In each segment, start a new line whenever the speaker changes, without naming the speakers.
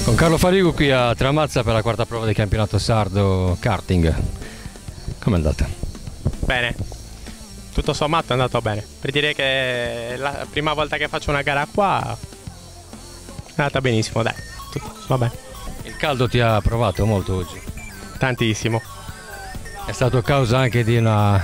Con Carlo Farigo qui a Tramazza per la quarta prova del campionato sardo karting. Com'è andata?
Bene, tutto sommato è andato bene. Per dire che è la prima volta che faccio una gara qua è andata benissimo, dai, va bene.
Il caldo ti ha provato molto oggi?
Tantissimo.
È stato causa anche di una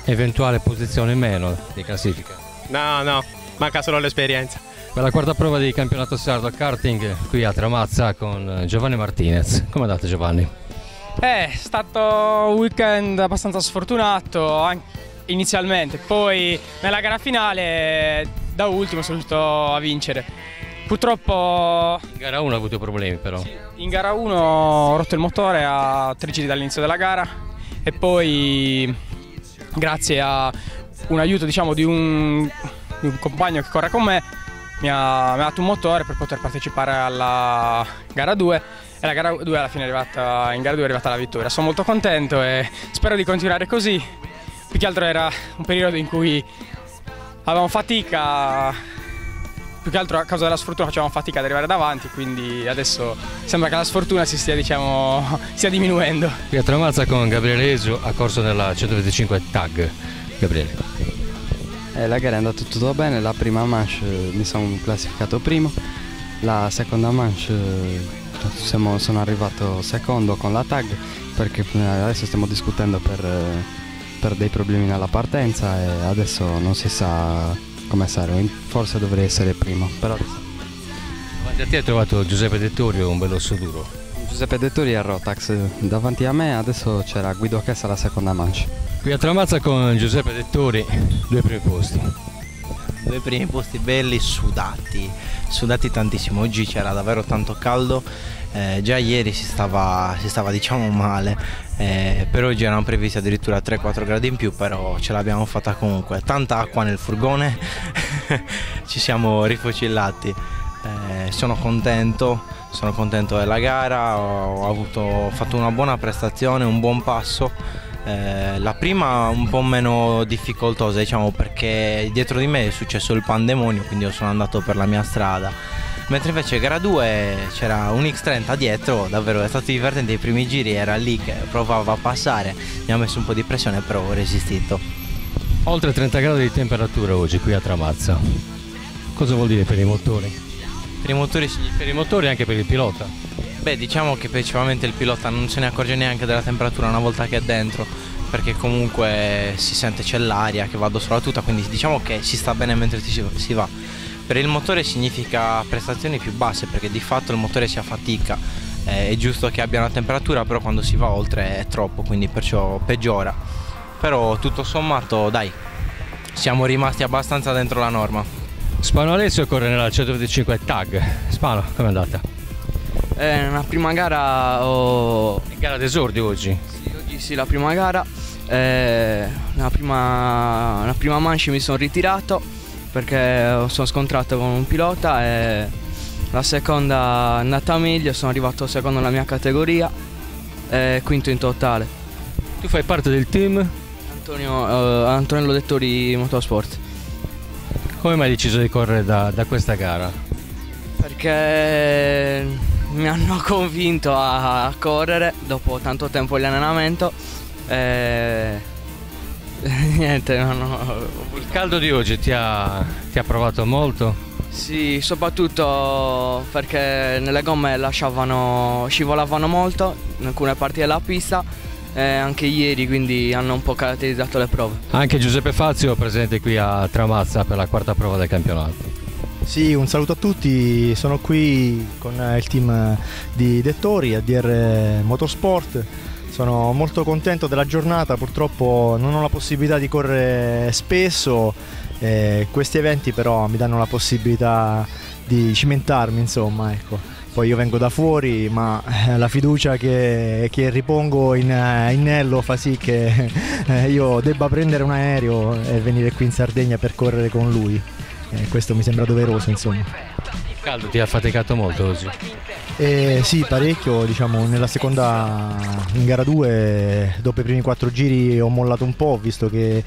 eventuale posizione in meno di classifica?
No, manca solo l'esperienza.
Per la quarta prova di campionato sardo karting qui a Tramazza con Giovanni Martinez. Come è andato, Giovanni?
È stato un weekend abbastanza sfortunato inizialmente, poi nella gara finale da ultimo sono riuscito a vincere. Purtroppo
In gara 1 ho avuto problemi però.
in gara 1 ho rotto il motore a 3 giri dall'inizio della gara e poi grazie a un aiuto di un compagno che corre con me mi ha dato un motore per poter partecipare alla gara 2 e la gara 2 alla fine in gara 2 è arrivata la vittoria. Sono molto contento e spero di continuare così. Più che altro era un periodo in cui avevamo fatica, più che altro a causa della sfortuna facevamo fatica ad arrivare davanti, quindi adesso sembra che la sfortuna stia diminuendo.
Qui a Tramazza con Gabriele Esio a corso nella 125 TAG. Gabriele.
La gara è andata tutto bene, la prima manche mi sono classificato primo, la seconda manche sono arrivato secondo con la tag perché adesso stiamo discutendo per dei problemi nella partenza e adesso non si sa come sarò, forse dovrei essere primo. Però
Davanti a te hai trovato Giuseppe Dettorio, un bell'osso duro.
Giuseppe Dettori è Rotax, davanti a me adesso c'era Guido Chessa alla seconda manche.
Qui a Tramazza con Giuseppe Dettori, 2 primi posti.
2 primi posti belli, sudati tantissimo. Oggi c'era davvero tanto caldo, già ieri si stava diciamo male, per oggi erano previsti addirittura 3-4 gradi in più, però ce l'abbiamo fatta comunque. Tanta acqua nel furgone, ci siamo rifocillati. Sono contento della gara, ho fatto una buona prestazione, un buon passo. La prima un po' meno difficoltosa, diciamo, perché dietro di me è successo il pandemonio, quindi io sono andato per la mia strada, mentre invece gara 2 c'era un X30 dietro, davvero è stato divertente. I primi giri era lì che provava a passare, mi ha messo un po' di pressione, però ho resistito.
Oltre 30 gradi di temperatura oggi qui a Tramazza. Cosa vuol dire per i motori?
Per i motori
Per i motori e anche per il pilota.
Beh, diciamo che principalmente il pilota non se ne accorge neanche della temperatura una volta che è dentro, perché comunque si sente, c'è l'aria che va addosso alla tuta, quindi diciamo che si sta bene mentre si va. Per il motore significa prestazioni più basse, perché di fatto il motore si affatica, è giusto che abbia una temperatura, però quando si va oltre è troppo, quindi perciò peggiora. Però tutto sommato dai, siamo rimasti abbastanza dentro la norma.
Spano Alessio corre nella 125 TAG. Spano, com'è andata?
Nella prima gara ho...
È gara d'esordio oggi?
Sì, oggi sì, la prima gara. La prima manche mi sono ritirato perché sono scontrato con un pilota e la seconda è andata meglio, sono arrivato secondo nella mia categoria e quinto in totale.
Tu fai parte del team?
Antonello Dettori Motorsport.
Come mai hai deciso di correre da questa gara?
Perché mi hanno convinto a correre dopo tanto tempo di allenamento e niente,
Il caldo di oggi ti ha provato molto?
Sì, soprattutto perché nelle gomme scivolavano molto in alcune parti della pista, anche ieri, quindi hanno un po' caratterizzato le prove.
Anche Giuseppe Fazio presente qui a Tramazza per la quarta prova del campionato.
Sì, un saluto a tutti, sono qui con il team di Dettori, ADR Motorsport. Sono molto contento della giornata, purtroppo non ho la possibilità di correre spesso, questi eventi però mi danno la possibilità di cimentarmi, insomma, ecco. Poi io vengo da fuori, ma la fiducia che ripongo in Nello fa sì che io debba prendere un aereo e venire qui in Sardegna per correre con lui. Questo mi sembra doveroso, insomma.
Caldo ti ha faticato molto oggi?
Sì, parecchio, diciamo, nella seconda, in gara 2, dopo i primi 4 giri ho mollato un po', ho visto che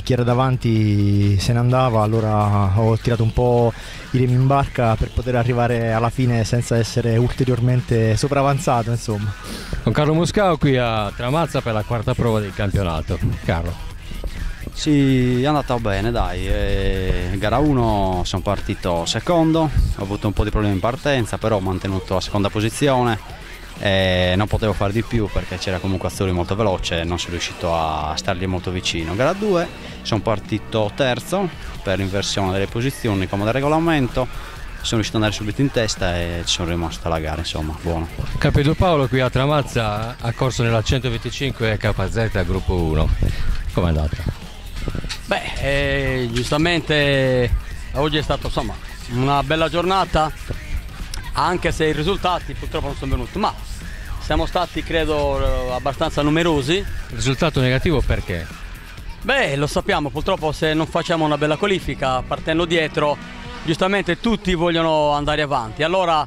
chi era davanti se ne andava, allora ho tirato un po' i remi in barca per poter arrivare alla fine senza essere ulteriormente sopravanzato, insomma.
Con Carlo Moscao qui a Tramazza per la quarta prova del campionato. Carlo.
Sì, è andata bene, dai. Gara 1 sono partito secondo, ho avuto un po' di problemi in partenza, però ho mantenuto la seconda posizione e non potevo fare di più perché c'era comunque Azzurri molto veloce e non sono riuscito a stargli molto vicino. Gara 2 sono partito terzo per inversione delle posizioni come da regolamento, sono riuscito ad andare subito in testa e ci sono rimasto alla gara, insomma, buono.
Capito Paolo qui a Tramazza ha corso nella 125 KZ gruppo 1. Com'è andata?
Beh, giustamente oggi è stata insomma una bella giornata, anche se i risultati purtroppo non sono venuti, ma siamo stati credo abbastanza numerosi.
Risultato negativo perché?
Beh, lo sappiamo, purtroppo se non facciamo una bella qualifica partendo dietro, giustamente tutti vogliono andare avanti, allora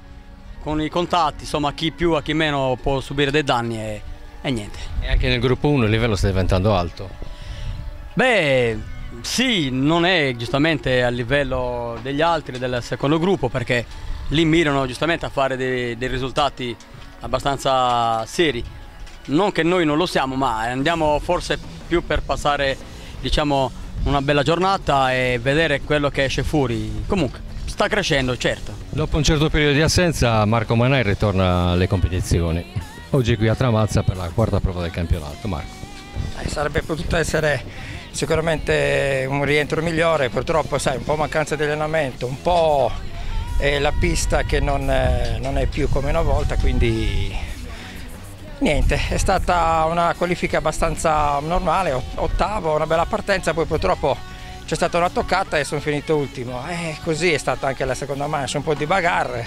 con i contatti, insomma, chi più a chi meno può subire dei danni e niente.
E anche nel gruppo 1 il livello sta diventando alto.
Beh, sì, non è giustamente a livello degli altri del secondo gruppo, perché lì mirano giustamente a fare dei risultati abbastanza seri. Non che noi non lo siamo, ma andiamo forse più per passare, diciamo, una bella giornata e vedere quello che esce fuori. Comunque sta crescendo, certo.
Dopo un certo periodo di assenza Marco Manai ritorna alle competizioni. Oggi qui a Tramazza per la quarta prova del campionato. Marco.
Sarebbe potuto essere sicuramente un rientro migliore, purtroppo sai, un po' mancanza di allenamento, un po' la pista che non è più come una volta, quindi niente, è stata una qualifica abbastanza normale, ottavo, una bella partenza, poi purtroppo c'è stata una toccata e sono finito ultimo, così è stata anche la seconda manche, un po' di bagarre.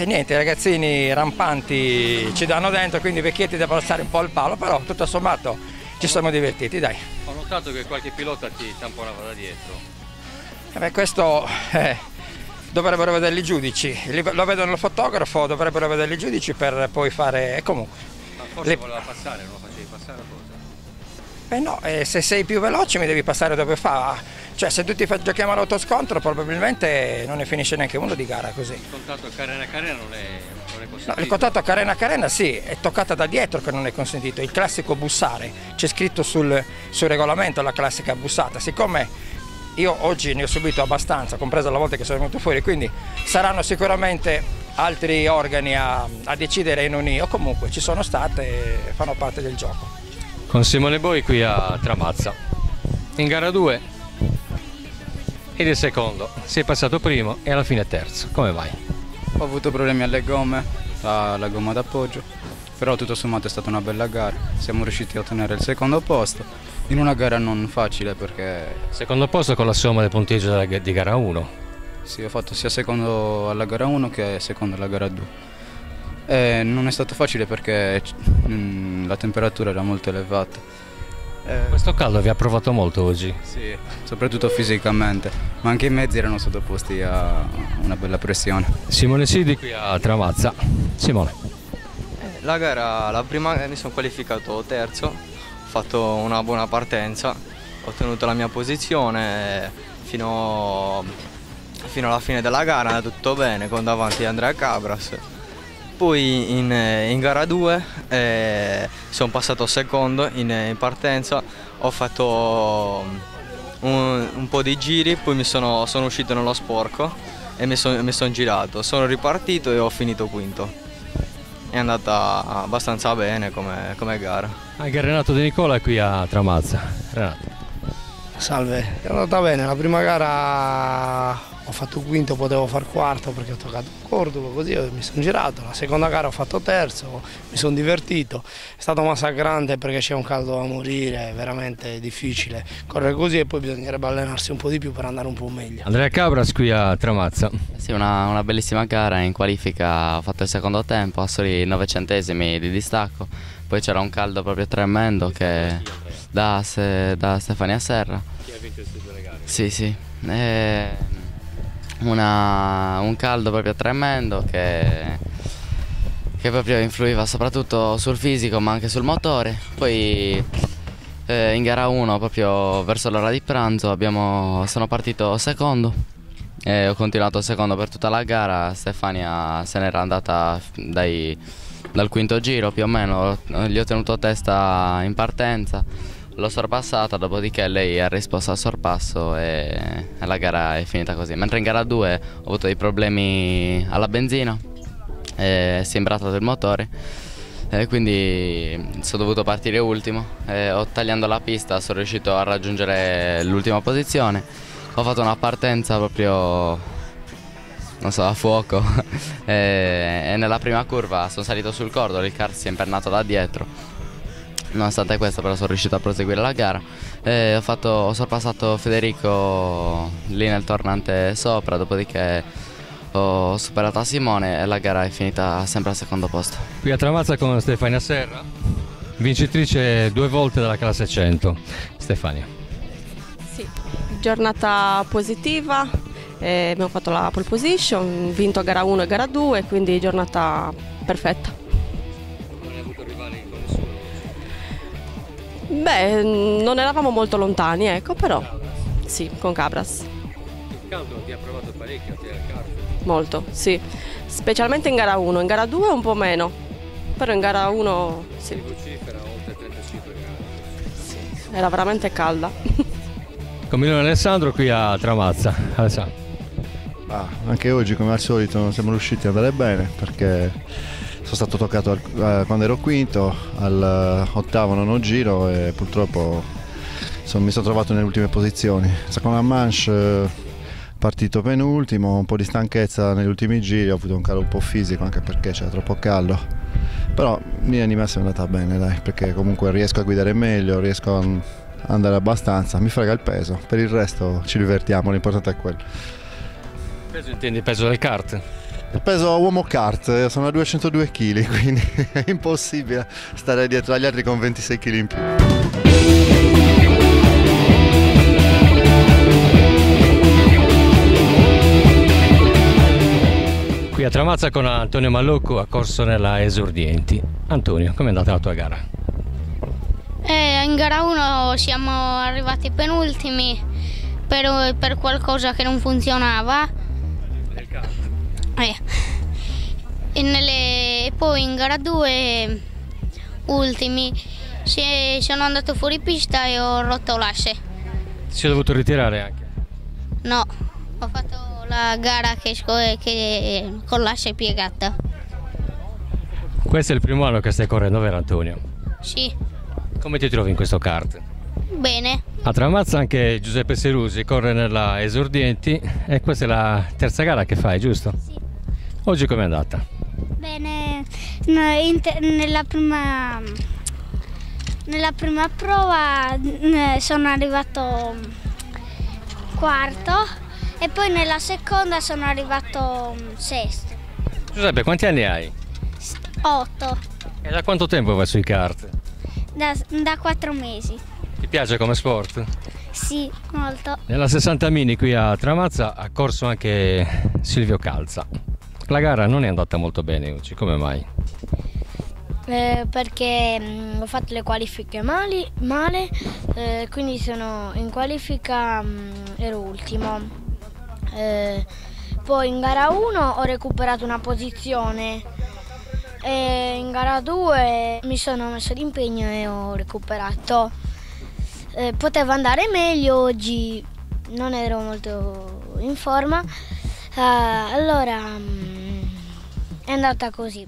Niente, i ragazzini rampanti ci danno dentro, quindi i vecchietti devono stare un po' al palo, però tutto sommato ci siamo divertiti, dai.
Ho notato che qualche pilota ti tamponava da dietro.
Questo dovrebbero vedere i giudici, lo vedono il fotografo, dovrebbero vedere i giudici per poi fare, comunque.
Ma forse voleva passare, non lo facevi passare o cosa?
No, se sei più veloce mi devi passare dove fa, cioè se tutti giochiamo all'autoscontro probabilmente non ne finisce neanche uno di gara così.
Il contatto carena a carena non è consentito?
No, il contatto carena a carena sì, è toccata da dietro che non è consentito, il classico bussare, c'è scritto sul regolamento la classica bussata, siccome io oggi ne ho subito abbastanza, compresa la volta che sono venuto fuori, quindi saranno sicuramente altri organi a decidere e non io, comunque ci sono state e fanno parte del gioco.
Con Simone Boi qui a Tramazza, in gara 2 ed il secondo, sei passato primo e alla fine terzo, come vai?
Ho avuto problemi alle gomme, alla gomma d'appoggio, però tutto sommato è stata una bella gara, siamo riusciti a ottenere il secondo posto, in una gara non facile perché...
Secondo posto con la somma del punteggio di gara 1?
Sì, ho fatto sia secondo alla gara 1 che secondo alla gara 2. Non è stato facile perché la temperatura era molto elevata.
Questo caldo vi ha provato molto oggi?
Sì, soprattutto fisicamente, ma anche i mezzi erano sottoposti a una bella pressione.
Simone Sidi qui a Tramazza. Simone.
La gara, la prima mi sono qualificato terzo, ho fatto una buona partenza, ho tenuto la mia posizione fino alla fine della gara, è andato tutto bene con davanti Andrea Cabras. Poi in gara 2 sono passato secondo in partenza, ho fatto un po' di giri, poi sono uscito nello sporco e mi son girato, sono ripartito e ho finito quinto. È andata abbastanza bene come gara.
Anche Renato De Nicola qui a Tramazza. Renato.
Salve, è andata bene, la prima gara ho fatto quinto, potevo far quarto perché ho toccato un cordolo, così mi sono girato. La seconda gara ho fatto terzo, mi sono divertito, è stato massacrante perché c'è un caldo da morire, è veramente difficile correre così e poi bisognerebbe allenarsi un po' di più per andare un po' meglio.
Andrea Cabras qui a Tramazza.
Sì, una bellissima gara, in qualifica ho fatto il secondo tempo, a soli 9 centesimi di distacco, poi c'era un caldo proprio tremendo che da Stefania Serra.
Chi ha vinto queste due gare?
Sì, un caldo proprio tremendo che proprio influiva soprattutto sul fisico ma anche sul motore. Poi in gara 1 proprio verso l'ora di pranzo sono partito secondo e ho continuato secondo per tutta la gara. Stefania se n'era andata dal quinto giro più o meno, gli ho tenuto testa in partenza, l'ho sorpassata, dopodiché lei ha risposto al sorpasso e la gara è finita così. Mentre in gara 2 ho avuto dei problemi alla benzina, si è imbrattato il motore e quindi sono dovuto partire ultimo. Tagliando la pista sono riuscito a raggiungere l'ultima posizione. Ho fatto una partenza proprio, non so, a fuoco e nella prima curva sono salito sul cordolo, il kart si è impennato da dietro. Nonostante questo però sono riuscito a proseguire la gara. Ho sorpassato Federico lì nel tornante sopra, dopodiché ho superato Simone e la gara è finita sempre al secondo posto.
Qui a Tramazza con Stefania Serra, vincitrice 2 volte della classe 100. Stefania.
Sì, giornata positiva, abbiamo fatto la pole position, vinto gara 1 e gara 2, quindi giornata perfetta.
Non hai avuto rivali con nessuno?
Beh, non eravamo molto lontani, ecco, però sì, con Cabras.
Il caldo ti ha provato parecchio, ti ha kart?
Molto, sì, specialmente in gara 1, in gara 2 un po' meno, però in gara 1 sì.
Si vocifera oltre 35 gradi.
Sì, era veramente calda.
Con Milone Alessandro qui a Tramazza. Alessandro.
Anche oggi come al solito non siamo riusciti ad andare bene perché sono stato toccato quando ero quinto, all'8º nono giro e purtroppo mi sono trovato nelle ultime posizioni. Seconda manche partito penultimo, un po' di stanchezza negli ultimi giri, ho avuto un calo un po' fisico anche perché c'era troppo caldo, però in linea di massima è andata bene dai, perché comunque riesco a guidare meglio, riesco a andare abbastanza, mi frega il peso, per il resto ci divertiamo, l'importante è quello.
Peso intendi il peso del kart?
Il peso uomo kart, sono a 202 kg, quindi è impossibile stare dietro agli altri con 26 kg in più.
Qui a Tramazza con Antonio Mallucco, ha corso nella Esordienti. Antonio, com'è andata la tua gara?
In gara 1 siamo arrivati penultimi per qualcosa che non funzionava.
Nel kart?
E poi in gara 2 ultimi sono andato fuori pista e ho rotto l'asse.
Si è dovuto ritirare anche?
No, ho fatto la gara che con l'asse piegata.
Questo è il primo anno che stai correndo, vero Antonio?
Sì.
Come ti trovi in questo kart?
Bene.
A Tramazza anche Giuseppe Serusi corre nella Esordienti e questa è la terza gara che fai, giusto?
Sì.
Oggi com'è andata?
Bene, nella prima prova sono arrivato quarto e poi nella seconda sono arrivato sesto.
Giuseppe, quanti anni hai?
8.
E da quanto tempo vai sui kart?
Da 4 mesi.
Ti piace come sport?
Sì, molto.
Nella 60 Mini qui a Tramazza ha corso anche Silvio Calza. La gara non è andata molto bene oggi, come mai?
Perché ho fatto le qualifiche male, quindi sono in qualifica ero ultimo. Poi in gara 1 ho recuperato una posizione e in gara 2 mi sono messo d'impegno e ho recuperato. Poteva andare meglio, oggi non ero molto in forma, allora è andata così.